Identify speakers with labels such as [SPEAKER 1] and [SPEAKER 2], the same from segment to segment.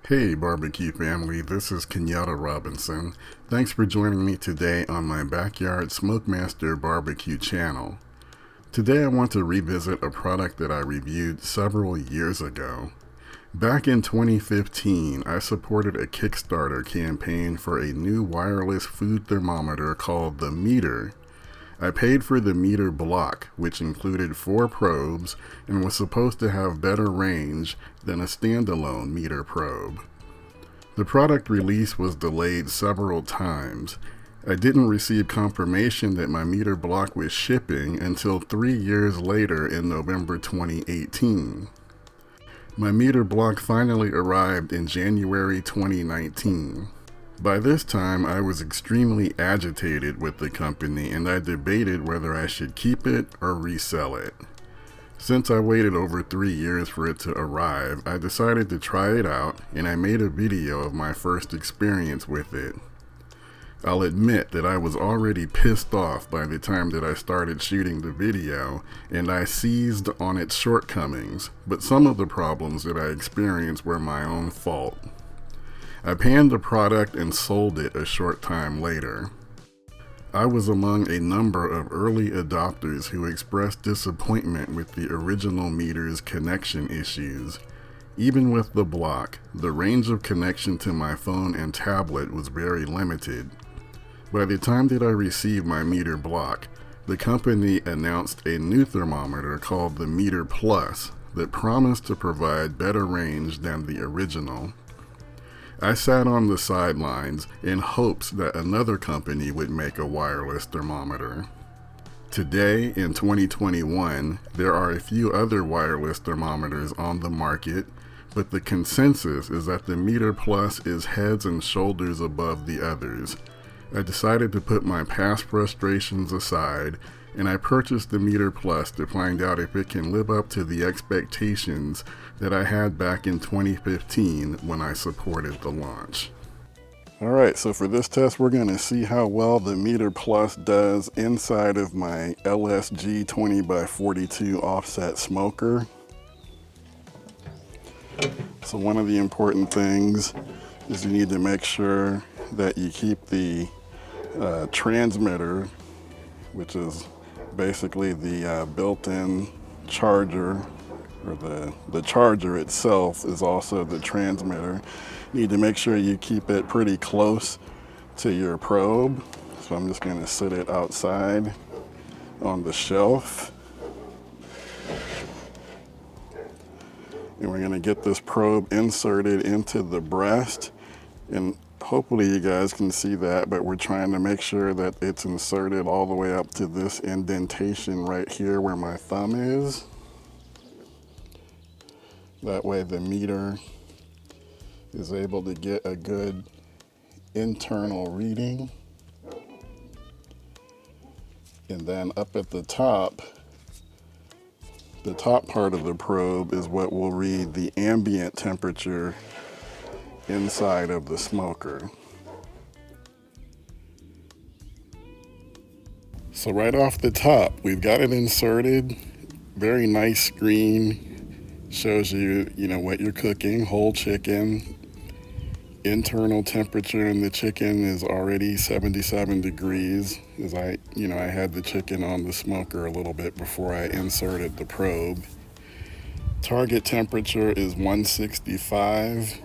[SPEAKER 1] Hey barbecue family, this is Kenyatta Robinson. Thanks for joining me today on my Backyard Smokemaster Barbecue channel. Today I want to revisit a product that I reviewed several years ago. Back in 2015, I supported a Kickstarter campaign for a new wireless food thermometer called the Meater. I paid for the Meater block, which included 4 probes and was supposed to have better range than a standalone Meater probe. The product release was delayed several times. I didn't receive confirmation that my Meater block was shipping until 3 years later in November 2018. My Meater block finally arrived in January 2019. By this time, I was extremely agitated with the company and I debated whether I should keep it or resell it. Since I waited over 3 years for it to arrive, I decided to try it out and I made a video of my first experience with it. I'll admit that I was already pissed off by the time that I started shooting the video and I seized on its shortcomings, but some of the problems that I experienced were my own fault. I panned the product and sold it a short time later. I was among a number of early adopters who expressed disappointment with the original Meater's connection issues. Even with the block, the range of connection to my phone and tablet was very limited. By the time that I received my Meater block, the company announced a new thermometer called the Meater Plus that promised to provide better range than the original. I sat on the sidelines in hopes that another company would make a wireless thermometer. Today, in 2021, there are a few other wireless thermometers on the market, but the consensus is that the Meater Plus is heads and shoulders above the others. I decided to put my past frustrations aside, and I purchased the Meater Plus to find out if it can live up to the expectations that I had back in 2015 when I supported the launch. Alright, so for this test we're going to see how well the Meater Plus does inside of my LSG 20x42 offset smoker. So one of the important things is you need to make sure that you keep the transmitter, which is basically the built-in charger, or the charger itself is also the transmitter. You need to make sure you keep it pretty close to your probe. So I'm just going to sit it outside on the shelf. And we're going to get this probe inserted into the breast. And hopefully you guys can see that, but we're trying to make sure that it's inserted all the way up to this indentation right here where my thumb is. That way the meter is able to get a good internal reading. And then up at the top part of the probe is what will read the ambient temperature inside of the smoker. So right off the top, we've got it inserted. Very nice screen. Shows you, what you're cooking, whole chicken. Internal temperature in the chicken is already 77 degrees, as I had the chicken on the smoker a little bit before I inserted the probe. Target temperature is 165.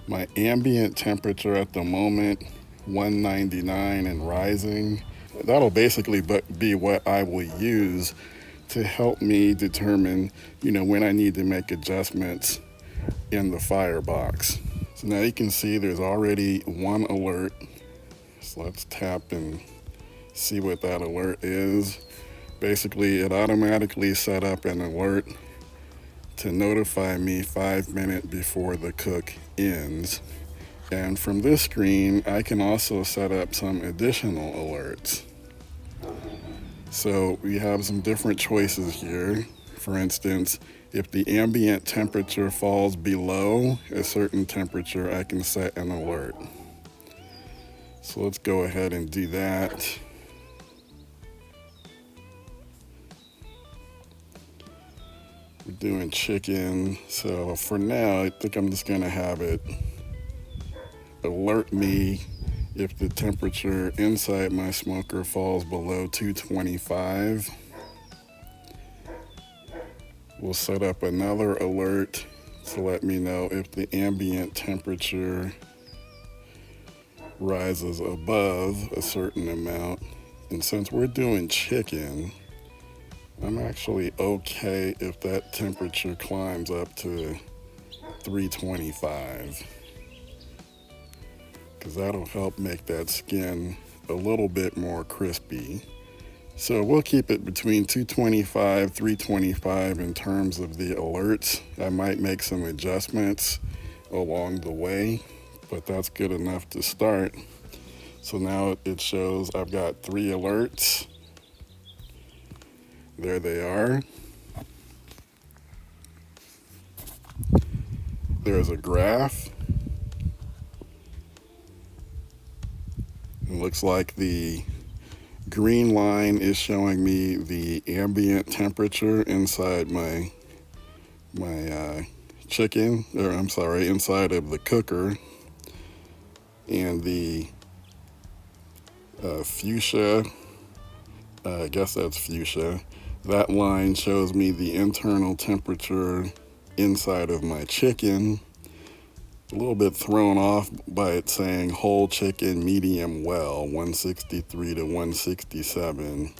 [SPEAKER 1] My ambient temperature at the moment, 199 and rising. That'll basically be what I will use to help me determine, when I need to make adjustments in the firebox. So now you can see there's already one alert. So let's tap and see what that alert is. Basically, it automatically set up an alert to notify me 5 minutes before the cook ends. And from this screen, I can also set up some additional alerts. So we have some different choices here. For instance, if the ambient temperature falls below a certain temperature, I can set an alert. So let's go ahead and do that. We're doing chicken, so for now I think I'm just gonna have it alert me if the temperature inside my smoker falls below 225. We'll set up another alert to let me know if the ambient temperature rises above a certain amount. And since we're doing chicken, I'm actually okay if that temperature climbs up to 325, because that'll help make that skin a little bit more crispy. So we'll keep it between 225, 325 in terms of the alerts. I might make some adjustments along the way, but that's good enough to start. So now it shows I've got 3 alerts. There they are. There's a graph. It looks like the green line is showing me the ambient temperature inside my chicken, or I'm sorry, inside of the cooker. And the fuchsia, I guess that's fuchsia, that line shows me the internal temperature inside of my chicken. A little bit thrown off by it saying whole chicken medium well, 163 to 167.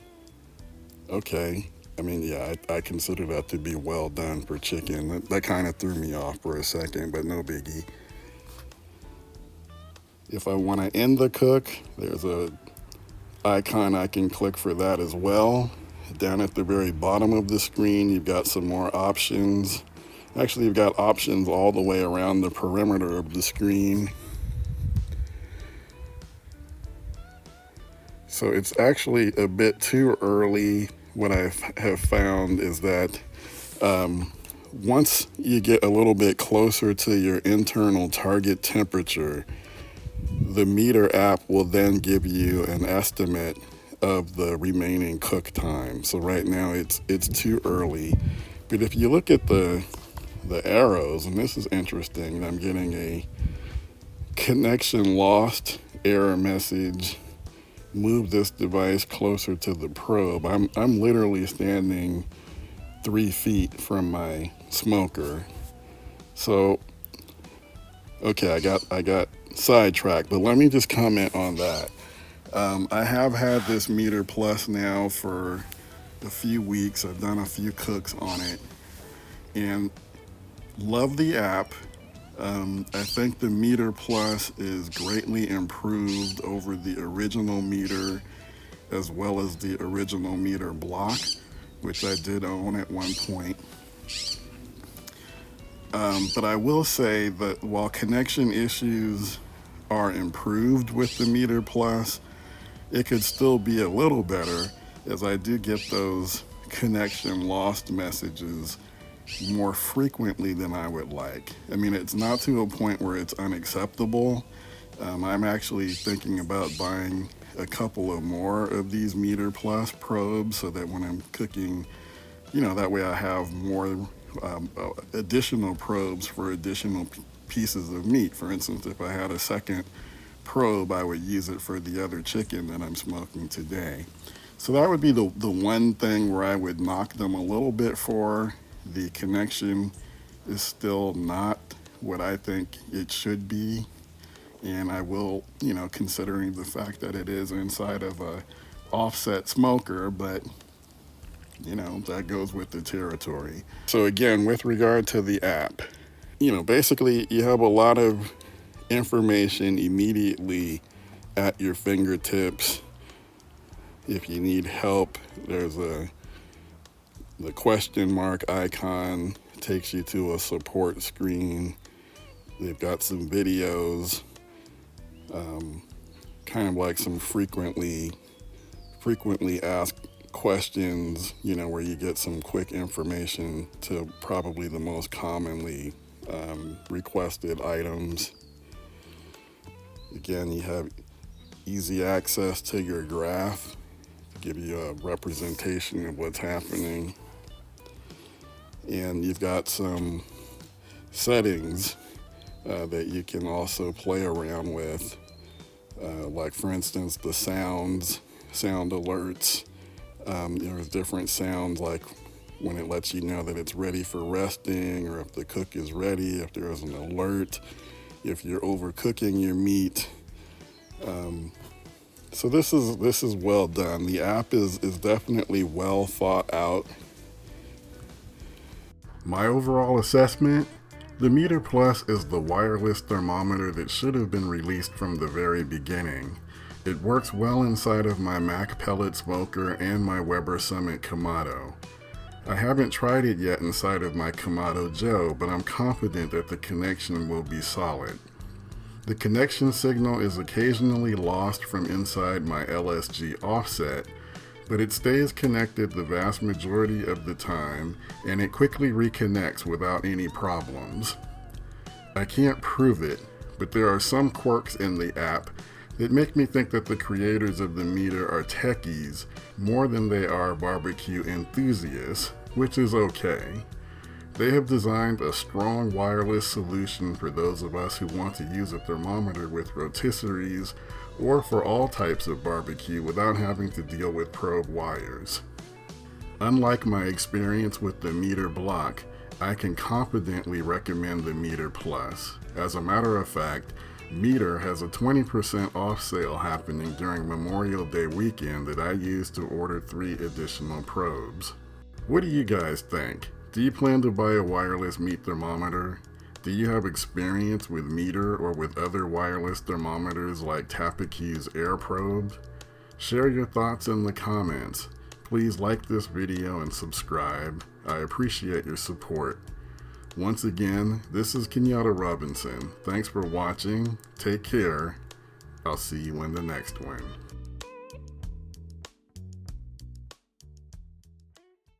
[SPEAKER 1] Okay, I mean, yeah, I consider that to be well done for chicken. That kind of threw me off for a second, but no biggie. If I want to end the cook, there's a icon I can click for that as well. Down at the very bottom of the screen, you've got some more options. Actually, you've got options all the way around the perimeter of the screen. So it's actually a bit too early. What I have found is that once you get a little bit closer to your internal target temperature, the Meater app will then give you an estimate of the remaining cook time. So right now it's too early. But if you look at the arrows, and this is interesting, I'm getting a connection lost error message. Move this device closer to the probe. I'm literally standing 3 feet from my smoker. So okay, I got sidetracked, but let me just comment on that. I have had this Meater Plus now for a few weeks. I've done a few cooks on it and love the app. I think the Meater Plus is greatly improved over the original Meater, as well as the original Meater block, which I did own at one point. But I will say that while connection issues are improved with the Meater Plus, it could still be a little better, as I do get those connection lost messages more frequently than I would like. I mean, it's not to a point where it's unacceptable. I'm actually thinking about buying a couple of more of these Meater Plus probes so that when I'm cooking, you know, that way I have more additional probes for additional pieces of meat. For instance, if I had a second probe, I would use it for the other chicken that I'm smoking today. So that would be the one thing where I would knock them a little bit for. The connection is still not what I think it should be. And I will, you know, considering the fact that it is inside of a offset smoker, but you know, that goes with the territory. So again, with regard to the app, you know, basically you have a lot of information immediately at your fingertips. If you need help, there's the question mark icon takes you to a support screen. They've got some videos, kind of like some frequently asked questions, you know, where you get some quick information to probably the most commonly requested items. Again, you have easy access to your graph to give you a representation of what's happening. And you've got some settings that you can also play around with. Like for instance, the sound alerts. There's different sounds like when it lets you know that it's ready for resting, or if the cook is ready, if there is an alert, if you're overcooking your meat. So this is well done. The app is definitely well thought out. My overall assessment: the Meater Plus is the wireless thermometer that should have been released from the very beginning. It works well inside of my Mac pellet smoker and my Weber Summit Kamado. I haven't tried it yet inside of my Kamado Joe, but I'm confident that the connection will be solid. The connection signal is occasionally lost from inside my LSG offset, but it stays connected the vast majority of the time, and it quickly reconnects without any problems. I can't prove it, but there are some quirks in the app that make me think that the creators of the Meater are techies more than they are barbecue enthusiasts, which is okay. They have designed a strong wireless solution for those of us who want to use a thermometer with rotisseries, or for all types of barbecue without having to deal with probe wires. Unlike my experience with the Meater Block, I can confidently recommend the Meater Plus. As a matter of fact, Meater has a 20% off sale happening during Memorial Day weekend that I used to order 3 additional probes. What do you guys think? Do you plan to buy a wireless meat thermometer? Do you have experience with Meater or with other wireless thermometers like TIMECODES Air Probe? Share your thoughts in the comments. Please like this video and subscribe. I appreciate your support. Once again, this is Kenyatta Robinson. Thanks for watching. Take care. I'll see you in the next one.